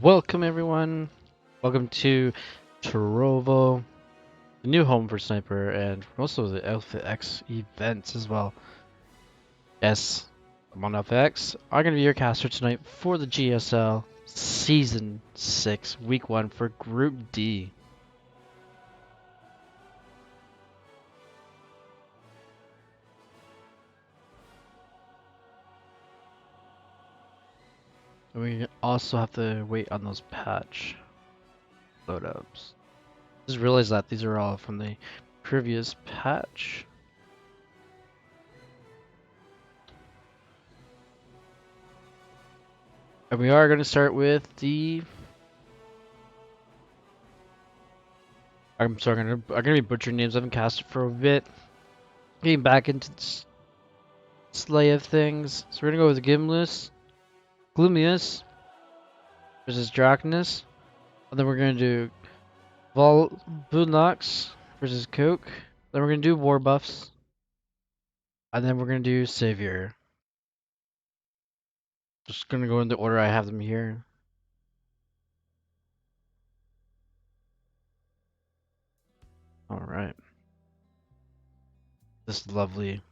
Welcome everyone. Welcome to Trovo, the new home for Sniper and also the Alpha X events as well. Yes, I'm on Alpha X. I'm gonna be your caster tonight for the JSL Season 6, Week 1 for Group D. And we also have to wait on those patch loadups. Just realized that these are all from the previous patch. And we are going to start with the... I'm sorry, I'm gonna be butchering names. I haven't casted for a bit. Getting back into the slay of things. So we're gonna go with Gimlus, Gloomius versus Drachnus. And then we're gonna do Budnox versus Coke. Then we're gonna do War Buffs. And then we're gonna do Savior. Just gonna go in the order I have them here. Alright. This is lovely.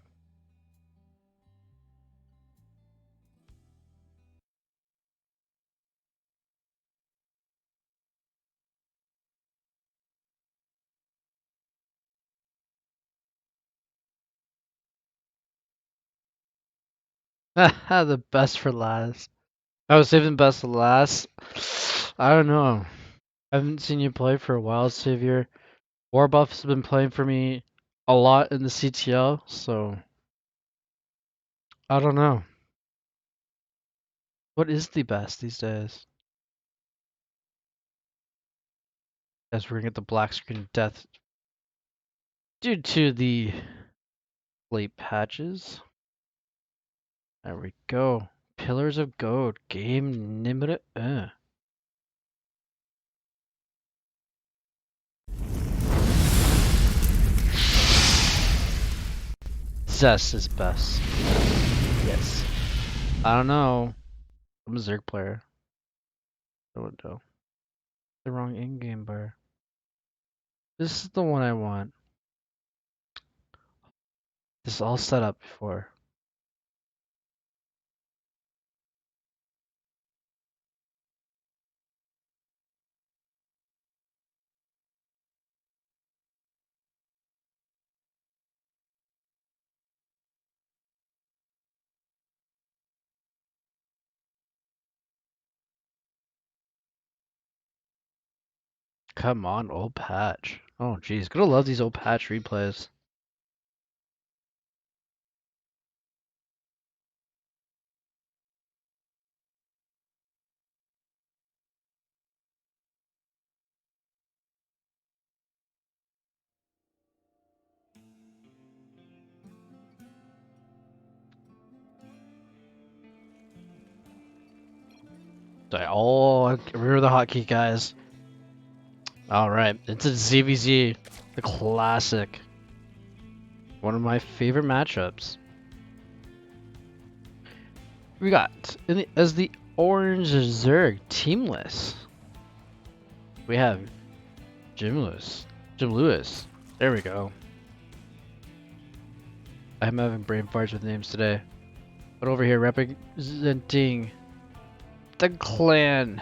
The best for last. I was saving best for last. I don't know. I haven't seen you play for a while, Savior. Warbuff's been playing for me a lot in the CTL, so I don't know. What is the best these days? As we're gonna get the black screen of death due to the late patches. There we go. Pillars of Gold, game number 1. Zest is best. Yes. I don't know. I'm a Zerg player. I don't know. The wrong in-game bar. This is the one I want. This is all set up before. Come on, old patch. Oh jeez, gonna love these old patch replays. Oh, I remember the hotkey, guys. Alright, it's a ZVZ, the classic. One of my favorite matchups. We got, as the Orange Zerg teamless, we have Jim Lewis. There we go. I'm having brain farts with names today. But over here, representing the clan.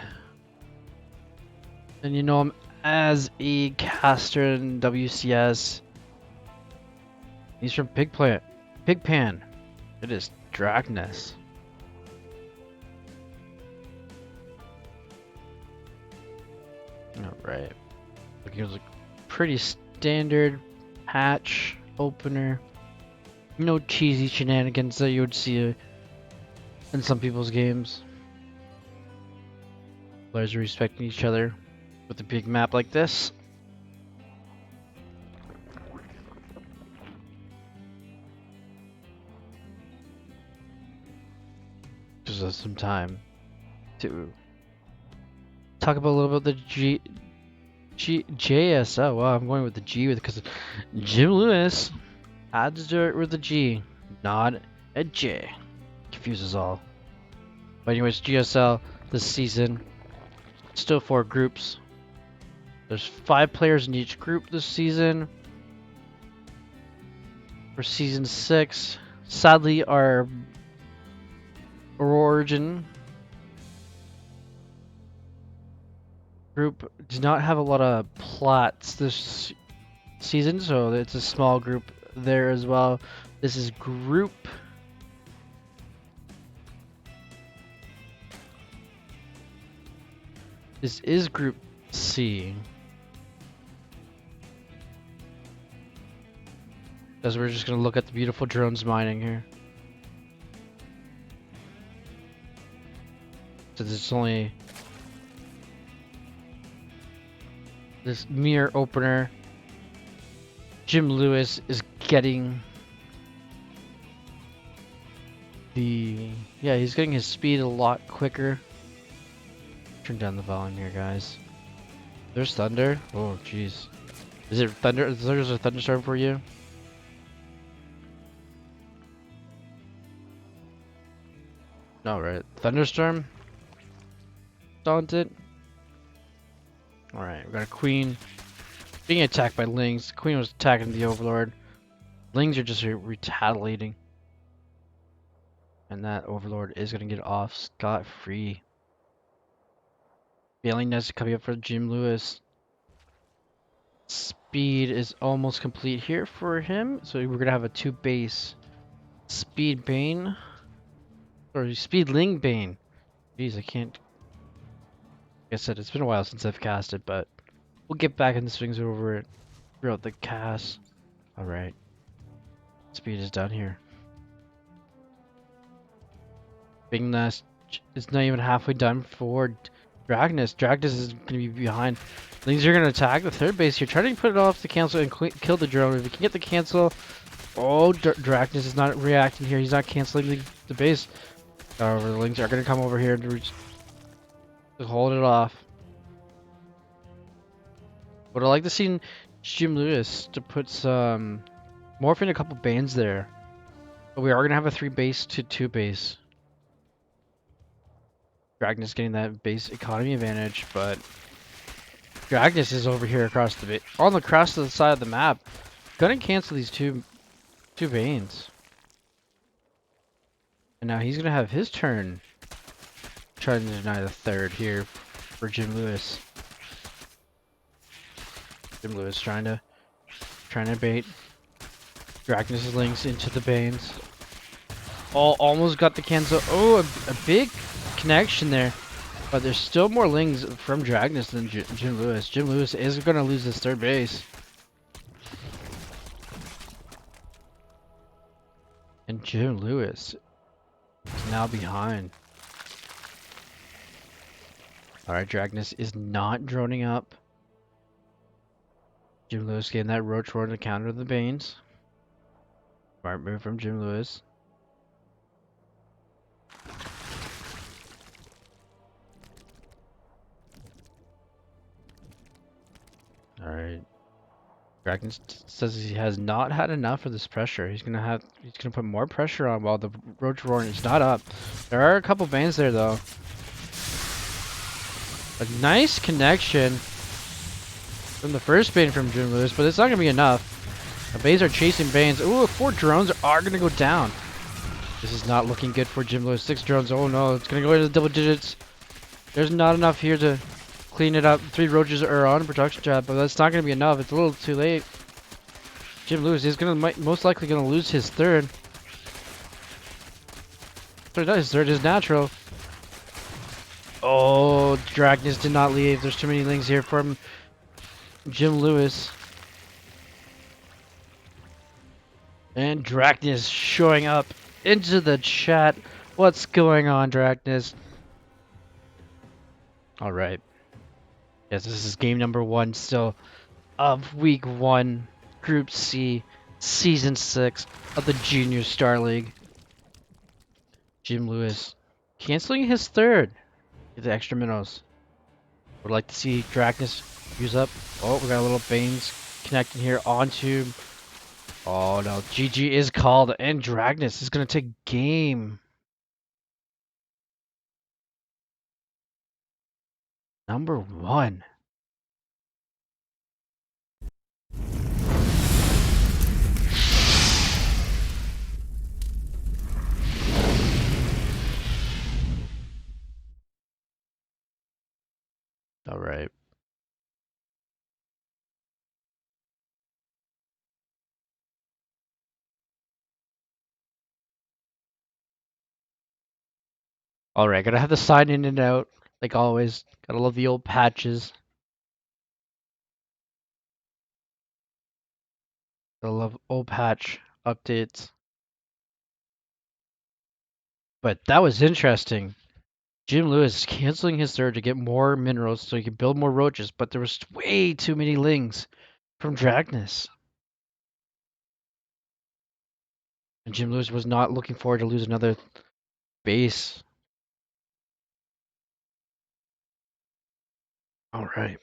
And you know him as a caster in WCS. He's from Pigpan. It is Drachnus. Alright. Looking like pretty standard hatch opener. No cheesy shenanigans that you would see in some people's games. Players are respecting each other with a big map like this. Gives us some time to talk about a little bit of the JSL. Wow, I'm going with the G because Jim Lewis had to do it with a G, not a J. Confuses all. But anyways, GSL this season. Still 4 groups. There's 5 players in each group this season. For season 6, sadly, our origin group does not have a lot of plots this season, so it's a small group there as well. This is group. This is group C. Because we're just gonna look at the beautiful drones mining here. Since it's only this mere opener. Jim Lewis is getting he's getting his speed a lot quicker. Turn down the volume here, guys. There's thunder. Oh, jeez. Is it thunder? Is there a thunderstorm for you? No, right. Thunderstorm? Daunted. Alright, we got a queen being attacked by lings. The queen was attacking the overlord. Lings are just retaliating. And that overlord is going to get off scot-free. Bailing nest coming up for Jim Lewis. Speed is almost complete here for him. So we're going to have a 2 base speed bane. Or speed ling bane. Jeez, I can't. Like I said, it's been a while since I've casted, but we'll get back in the swings over it throughout the cast. Alright. Speed is down here. Big Nest is not even halfway done for Dragnus. Dragnus is going to be behind. Lings are going to attack the 3rd base here. Try to put it off the cancel and kill the drone. If we can get the cancel. Oh, Dragnus is not reacting here. He's not canceling the base. However, the Lings are going to come over here to hold it off. But I'd like to see Jim Lewis to put some morph in a couple bands there. But we are going to have a 3 base to 2 base. Dragnus getting that base economy advantage, but Dragnus is over here across the side of the map. Gonna cancel these two Banes. And now he's gonna have his turn trying to deny the 3rd here for Jim Lewis. Jim Lewis trying to bait Dragnus' links into the Banes. Almost got the cancel. Oh, a big connection there, but there's still more lings from Dragnus than Jim Lewis. Jim Lewis is going to lose his 3rd base. And Jim Lewis is now behind. Alright, Dragnus is not droning up. Jim Lewis getting that Roach Roar to counter the Banes. Smart move from Jim Lewis. Alright. Dragon says he has not had enough of this pressure. He's gonna put more pressure on while the Roach Roaring is not up. There are a couple Banes there though. A nice connection from the first Bane from Jim Lewis, but it's not gonna be enough. The Banes are chasing Banes. Ooh, 4 drones are gonna go down. This is not looking good for Jim Lewis. 6 drones. Oh no, it's gonna go into the double digits. There's not enough here to clean it up. 3 roaches are on production tab, but that's not going to be enough. It's a little too late. Jim Lewis is most likely going to lose his 3rd. So his 3rd is natural. Oh, Dragnus did not leave. There's too many lings here from Jim Lewis. And Dragnus showing up into the chat. What's going on, Dragnus? Alright. Yes, this is game number 1 still of week 1, Group C, Season 6 of the Junior Star League. Jim Lewis canceling his 3rd. Get the extra minnows. Would like to see Dragnus use up. Oh, we got a little Banes connecting here onto. Oh no, GG is called, and Dragnus is going to take game. Number 1. All right. All right, gotta have the sign in and out, like always. Gotta love the old patches. Gotta love old patch updates. But that was interesting. Jim Lewis canceling his third to get more minerals so he could build more roaches, but there was way too many lings from Dragnus. And Jim Lewis was not looking forward to lose another base. All right.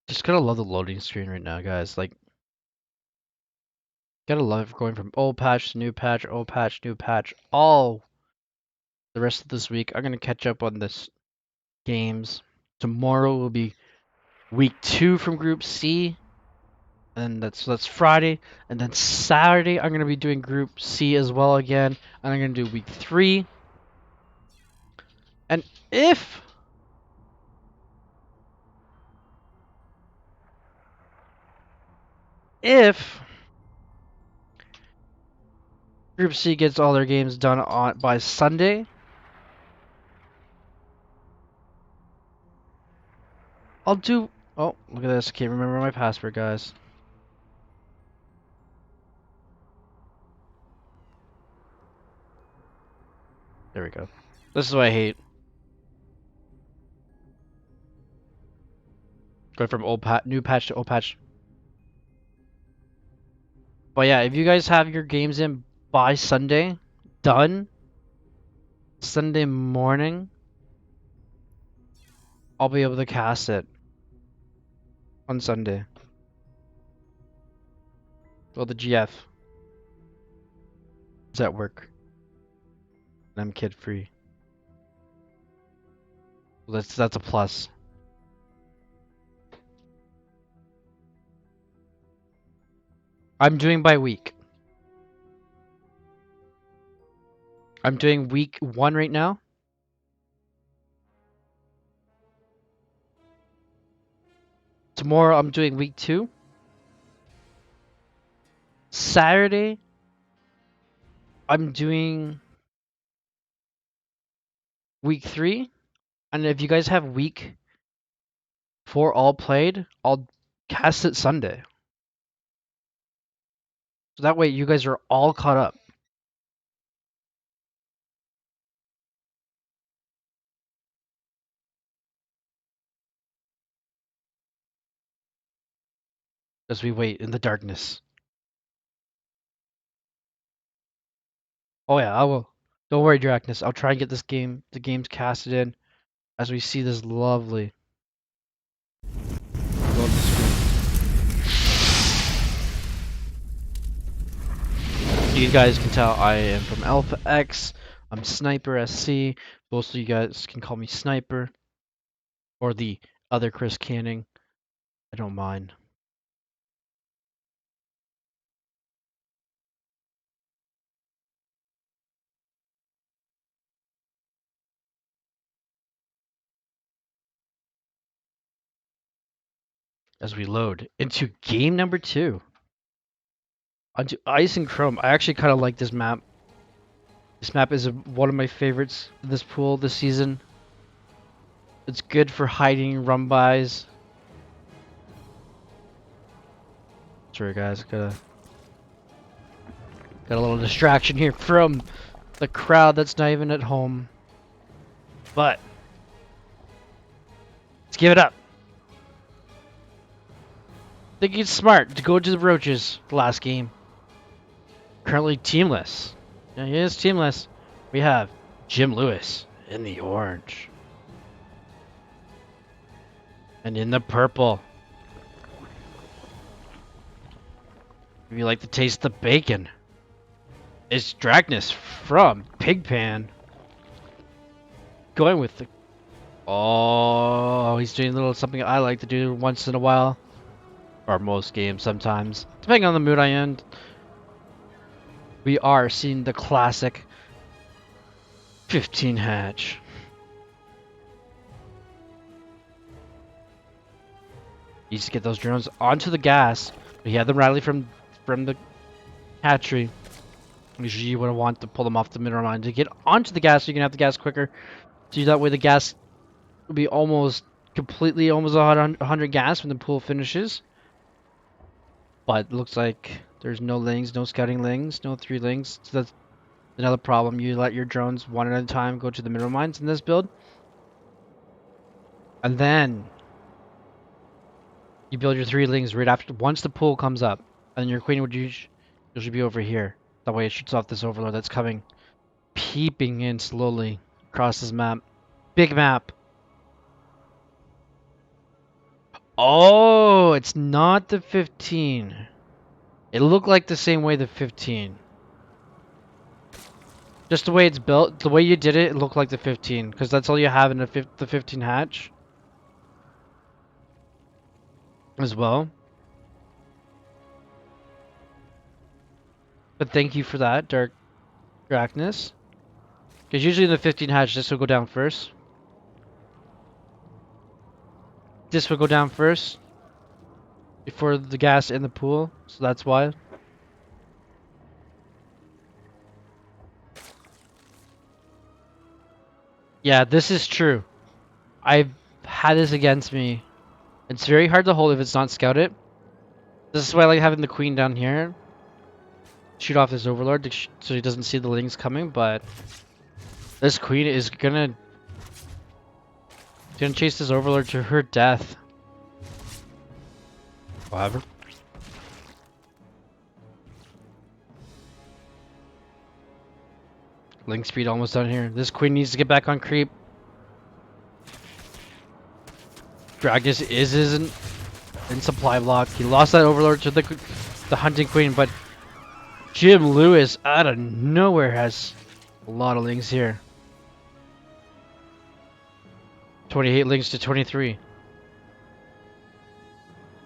Just gotta love the loading screen right now, guys. Like, gotta love going from old patch to new patch, old patch, new patch, all the rest of this week. I'm gonna catch up on this games. Tomorrow will be week 2 from Group C, and that's Friday. And then Saturday, I'm gonna be doing Group C as well again. And I'm gonna do week 3. And if if Group C gets all their games done on by Sunday, I'll do. Oh, look at this! Can't remember my password, guys. There we go. This is what I hate. Going from new patch to old patch. But yeah, if you guys have your games in by Sunday, done, Sunday morning, I'll be able to cast it on Sunday. Well, the GF is at work, and I'm kid free. Well, that's a plus. I'm doing by week. I'm doing week 1 right now. Tomorrow I'm doing week 2. Saturday I'm doing week 3. And if you guys have week 4 all played, I'll cast it Sunday. So that way you guys are all caught up. As we wait in the darkness. Oh yeah, I will. Don't worry, Dracnus. I'll try and get the games casted in as we see this lovely loading screen. You guys can tell I am from Alpha X. I'm Sniper SC. Most of you guys can call me Sniper. Or the other Chris Canning. I don't mind. As we load into game number 2. Onto Ice and Chrome. I actually kind of like this map. This map is one of my favorites in this pool this season. It's good for hiding run-bys. Sorry guys, got a little distraction here from the crowd that's not even at home. But let's give it up. I think it's smart to go to the Roaches the last game. Currently teamless. Yeah, he is teamless. We have Jim Lewis in the orange. And in the purple. If you like to taste the bacon, it's Dragnis from Pigpan. Going with the... Oh, he's doing a little something I like to do once in a while. Or most games sometimes. Depending on the mood I am. We are seeing the classic 15 hatch. You just get those drones onto the gas. We had them rally from the hatchery. Usually you would want to pull them off the mineral mine to get onto the gas so you can have the gas quicker. So that way the gas will be almost completely, almost 100 gas when the pool finishes. But looks like there's no lings, no scouting lings, no 3 lings. So that's another problem. You let your drones one at a time go to the mineral mines in this build. And then you build your 3 lings right after, once the pool comes up. And your queen would usually be over here. That way it shoots off this overload that's coming, peeping in slowly across this map. Big map. Oh, it's not the 15. It looked like the same way the 15. Just the way it's built, the way you did it, it looked like the 15. Because that's all you have in the 15 hatch. As well. But thank you for that, Darkness. Because usually in the 15 hatch, this will go down first. This will go down first. Before the gas in the pool. So that's why. Yeah, this is true. I've had this against me. It's very hard to hold if it's not scouted. This is why I like having the queen down here. Shoot off this overlord so he doesn't see the lings coming, but this queen is gonna chase this overlord to her death. However. Link speed almost down here. This queen needs to get back on creep. Dragus isn't in supply block. He lost that overlord to the hunting queen, but Jim Lewis out of nowhere has a lot of lings here. 28 lings to 23.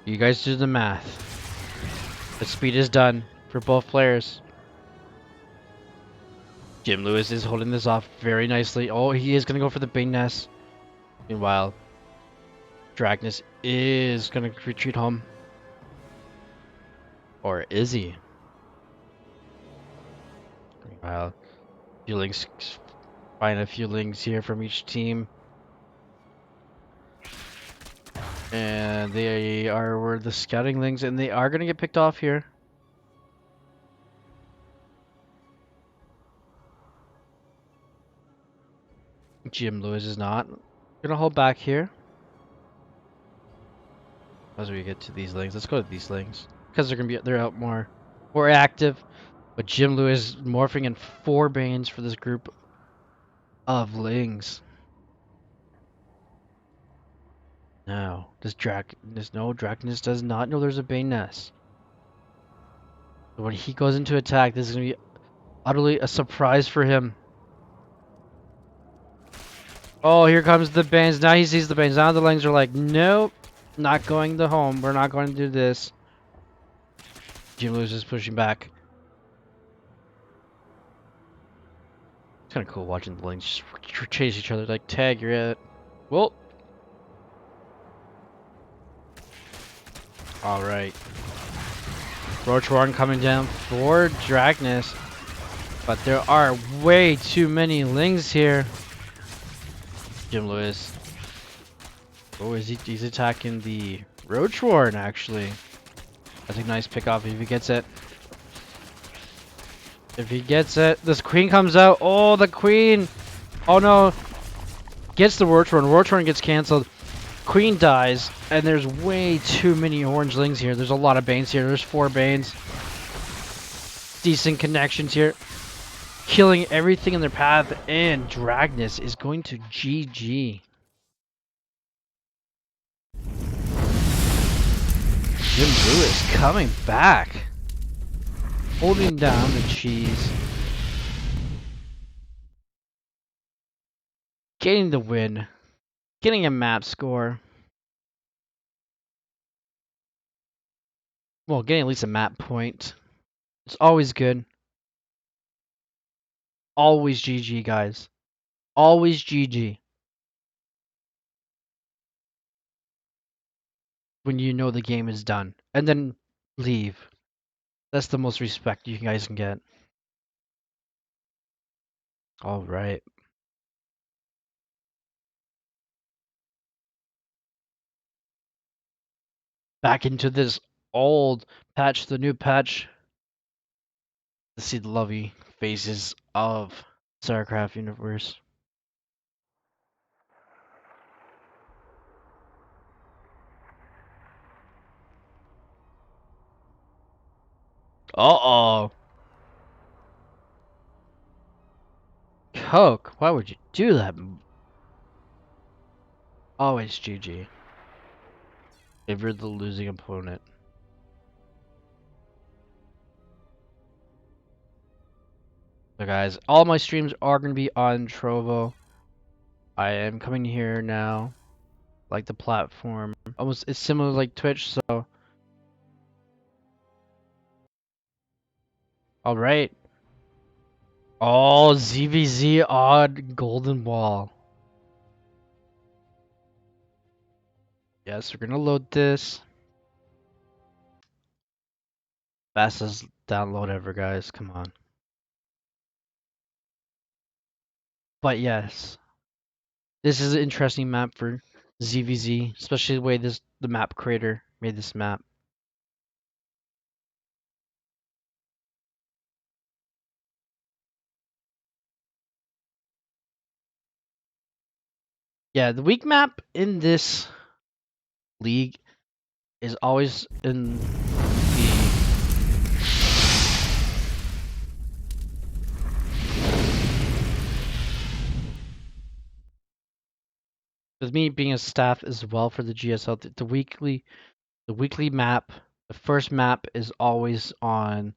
You guys do the math. The speed is done for both players. Jim Lewis is holding this off very nicely. Oh, he is going to go for the Bane Nest. Meanwhile, Dragnis is going to retreat home. Or is he? Meanwhile, find a few lings here from each team. And they were the scouting lings, and they are going to get picked off here. Jim Lewis is not going to hold back here. As we get to these lings, let's go to these lings. Because they're out more active. But Jim Lewis morphing in 4 Banes for this group of lings. Now, Dracnus does not know there's a Bane Nest. So when he goes into attack, this is going to be utterly a surprise for him. Oh, here comes the Banes. Now he sees the Banes. Now the lings are like, nope, not going to home. We're not going to do this. Jim Lewis is pushing back. It's kind of cool watching the lings just chase each other like, tag, you're it. Well. Alright. Roach Warren coming down for Dragnis. But there are way too many lings here. Jim Lewis. Oh, he's attacking the Roach Warren, actually. That's a nice pick off if he gets it. If he gets it, this queen comes out. Oh, the queen! Oh no! Gets the Roach Warren. Roach Warren gets cancelled. Queen dies, and there's way too many orange lings here. There's a lot of Banes here. There's 4 Banes. Decent connections here. Killing everything in their path, and Dragnis is going to GG. Jim Lewis coming back. holding down the cheese, getting the win, getting a map score. Well, getting at least a map point. It's always good. Always GG, guys. Always GG. When you know the game is done. And then leave. That's the most respect you guys can get. Alright. Back into this old patch, the new patch. To see the lovely faces of StarCraft universe. Uh-oh. Coke, why would you do that? Always GG. If you're the losing opponent. So guys, all my streams are going to be on Trovo. I am coming here now. Like the platform. Almost, it's similar like Twitch, so. Alright. Oh, ZVZ odd golden wall. Yes, we're gonna load this. Fastest download ever, guys. Come on. But yes, this is an interesting map for ZVZ, especially the way the map creator made this map. Yeah, the weak map in this league is always in the with me being a staff as well for the GSL. The weekly map, the first map is always on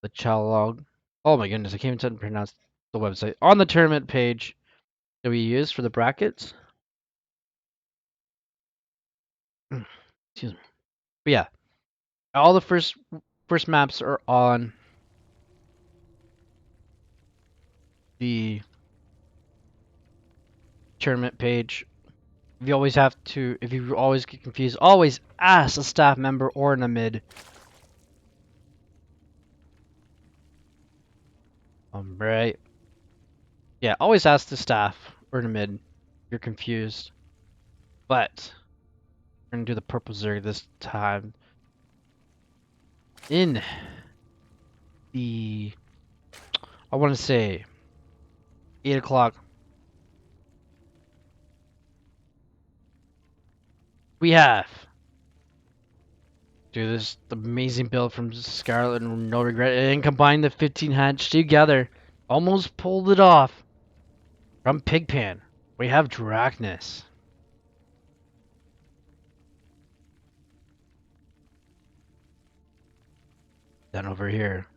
the Chalog. Oh my goodness, I can't even pronounce the website. On the tournament page that we use for the brackets. Excuse me. But yeah, all the first maps are on the tournament page. If you always get confused, always ask a staff member or in a mid. Right. Yeah, always ask the staff or in a mid. If you're confused. But we're gonna do the purple zerg this time. In the I wanna say 8 o'clock. We have do this amazing build from Scarlet and No Regret and combine the 15 hatch together. Almost pulled it off. From Pigpan, we have Drachnus. Then over here,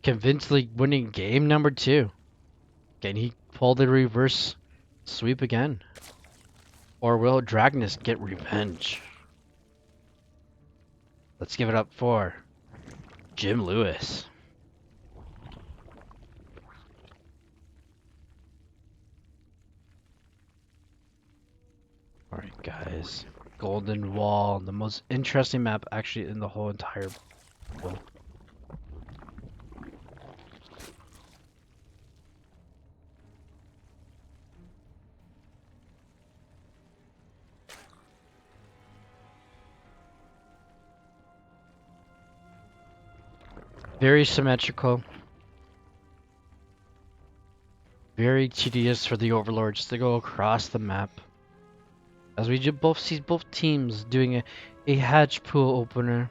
convincingly winning game number 2. Can he pull the reverse sweep again? Or will Drachnus get revenge? Let's give it up for Jim Lewis. Alright guys, Golden Wall, the most interesting map actually in the whole entire world. Very symmetrical. Very tedious for the overlords to go across the map. As we both see both teams doing a hatch pool opener.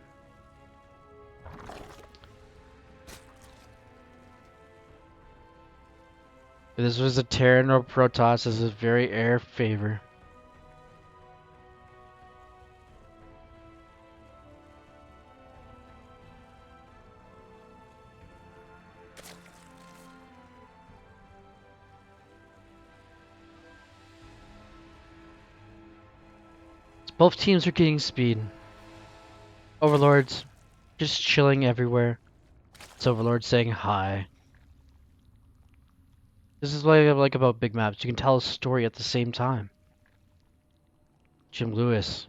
If this was a Terran or Protoss, this is very air favor. Both teams are getting speed. Overlords just chilling everywhere. It's Overlord saying hi. This is what I like about big maps. You can tell a story at the same time. Jim Lewis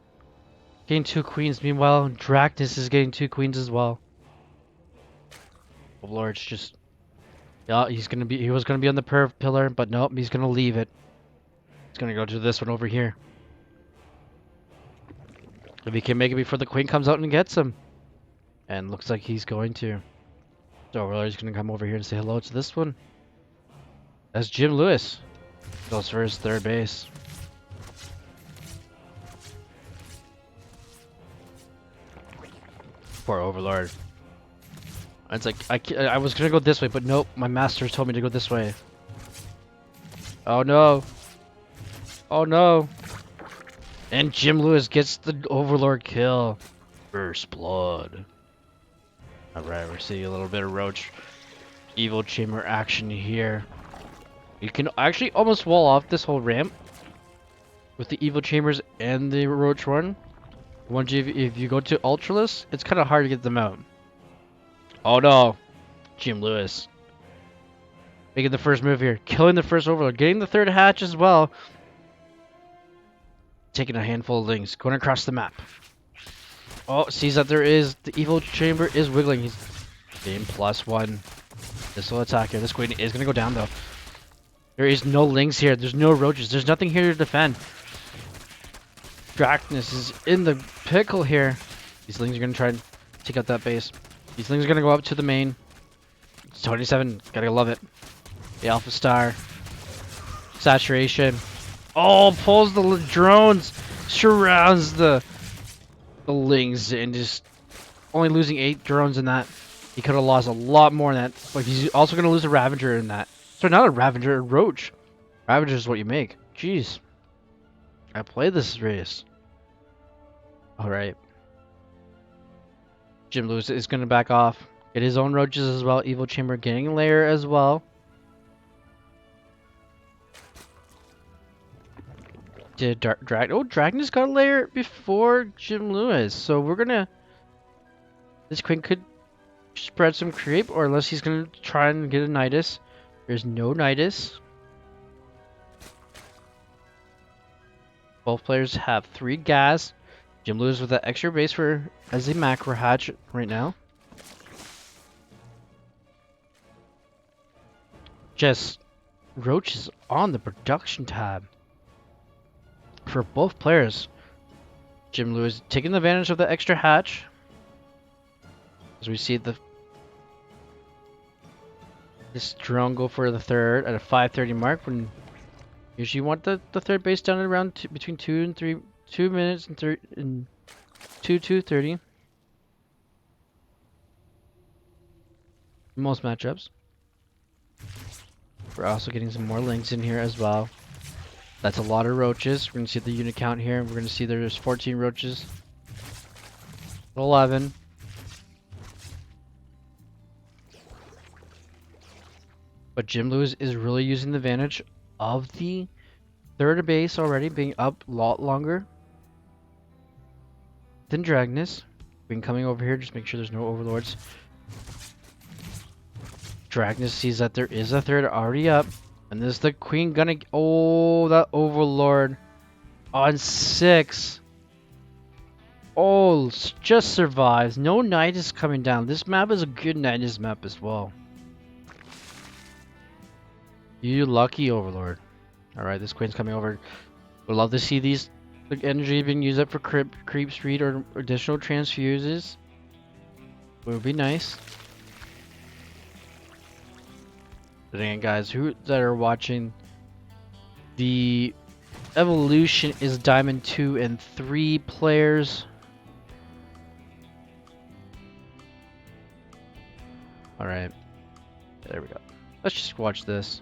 getting 2 queens. Meanwhile, Dractus is getting 2 queens as well. Overlord's just... Yeah, he was gonna be on the perv pillar, but nope, he's gonna leave it. He's gonna go to this one over here. If he can make it before the queen comes out and gets him. And looks like he's going to. So Overlord's gonna come over here and say hello to this one. That's Jim Lewis. Goes for his 3rd base. Poor Overlord. It's like, I was gonna go this way, but nope, my master told me to go this way. Oh no. Oh no. And Jim Lewis gets the Overlord kill. First blood. Alright, we're seeing a little bit of Roach Evil Chamber action here. You can actually almost wall off this whole ramp with the Evil Chambers and the Roach one. Once if you go to Ultraless, it's kind of hard to get them out. Oh no. Jim Lewis. Making the first move here. Killing the first Overlord. Getting the 3rd hatch as well. Taking a handful of lings. Going across the map. Oh, sees that there is... The Evil Chamber is wiggling. He's getting +1. This will attack here. This queen is going to go down though. There is no lings here. There's no roaches. There's nothing here to defend. Dracnus is in the pickle here. These lings are going to try and take out that base. These lings are going to go up to the main. It's 27. Gotta love it. The Alpha Star. Saturation. Oh, pulls the drones. Surrounds the lings and just only losing 8 drones in that. He could have lost a lot more in that. But he's also going to lose a Ravager in that. So not a Ravager, a Roach. Ravager is what you make. Jeez. I played this race. Alright. Jim Lewis is going to back off. Get his own roaches as well. Evil Chamber getting a layer as well. Did Dragon just got a layer before Jim Lewis. So we're going to... This queen could spread some creep, or unless he's going to try and get a Nidus. There's no Nidus. Both players have 3 gas. Jim Lewis with that extra base for as a macro hatch right now. Just roaches on the production tab for both players. Jim Lewis taking advantage of the extra hatch as we see this drone go for the 3rd at a 5:30 mark. When usually you want the 3rd base down at around between 2 and 3 minutes and 2:30. Most matchups. We're also getting some more links in here as well. That's a lot of roaches. We're going to see the unit count here. We're going to see there's 14 roaches. 11. But Jim Lewis is really using the advantage of the 3rd base already being up a lot longer than Dragnus. Been coming over here, just make sure there's no overlords. Dragnus sees that there is a 3rd already up. And this is the queen gonna... Oh, that overlord on 6. Oh, just survives. No knight is coming down. This map is a good Nidus map as well. You lucky overlord. Alright, this queen's coming over. Would love to see the energy being used up for creep speed or additional transfuses. Would be nice. But again, guys, who that are watching, the evolution is Diamond 2 and 3 players. Alright. There we go. Let's just watch this.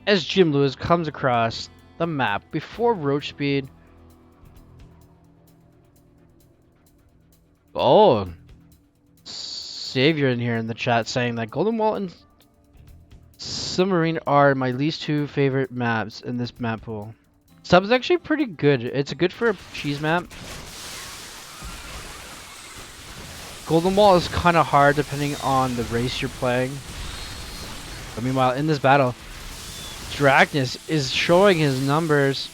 As Jim Lewis comes across the map before roach speed. Oh, Savior in here in the chat saying that Golden Wall and Submarine are my least 2 favorite maps in this map pool. Sub's actually pretty good. It's good for a cheese map. Golden Wall is kind of hard depending on the race you're playing. But meanwhile, in this battle, Dragnus is showing his numbers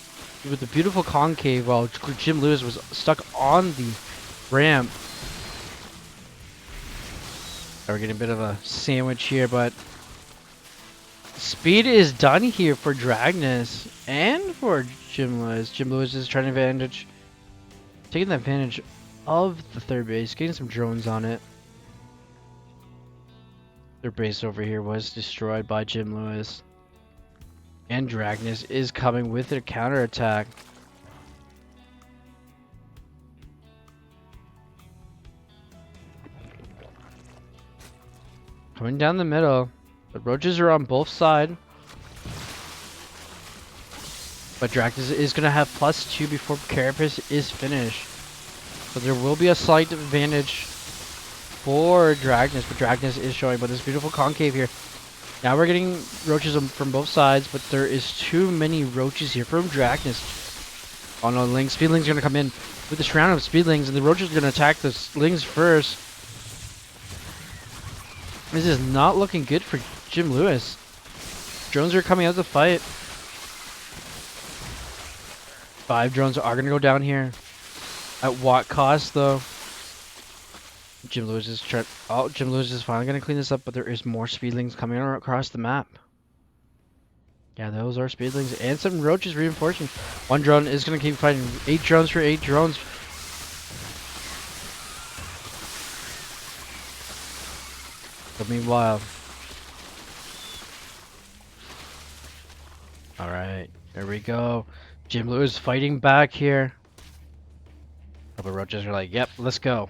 with the beautiful concave while Jim Lewis was stuck on the ramp. We're getting a bit of a sandwich here, but speed is done here for Dragnus and for Jim Lewis. Jim Lewis is trying to taking advantage of the third base, getting some drones on it. Their base over here was destroyed by Jim Lewis. And Dragnus is coming with their counterattack. Coming down the middle. The roaches are on both sides. But Dragnus is going to have +2 before Carapace is finished. So there will be a slight advantage for Dragnus, but Dragnus is showing. But this beautiful concave here. Now we're getting roaches from both sides, but there is too many roaches here from Dragnus. Oh no, Speedling's going to come in with the surround of Speedlings, and the roaches are going to attack the Slings first. This is not looking good for Jim Lewis. Drones are coming out to fight. 5 drones are going to go down here. At what cost, though? Jim Lewis is Jim Lewis is finally going to clean this up, but there is more Speedlings coming across the map. Yeah, those are Speedlings and some roaches reinforcing. 1 drone is going to keep fighting. 8 drones for 8 drones. But meanwhile, all right, there we go. Jim Lewis fighting back here. Couple roaches are like, "Yep, let's go."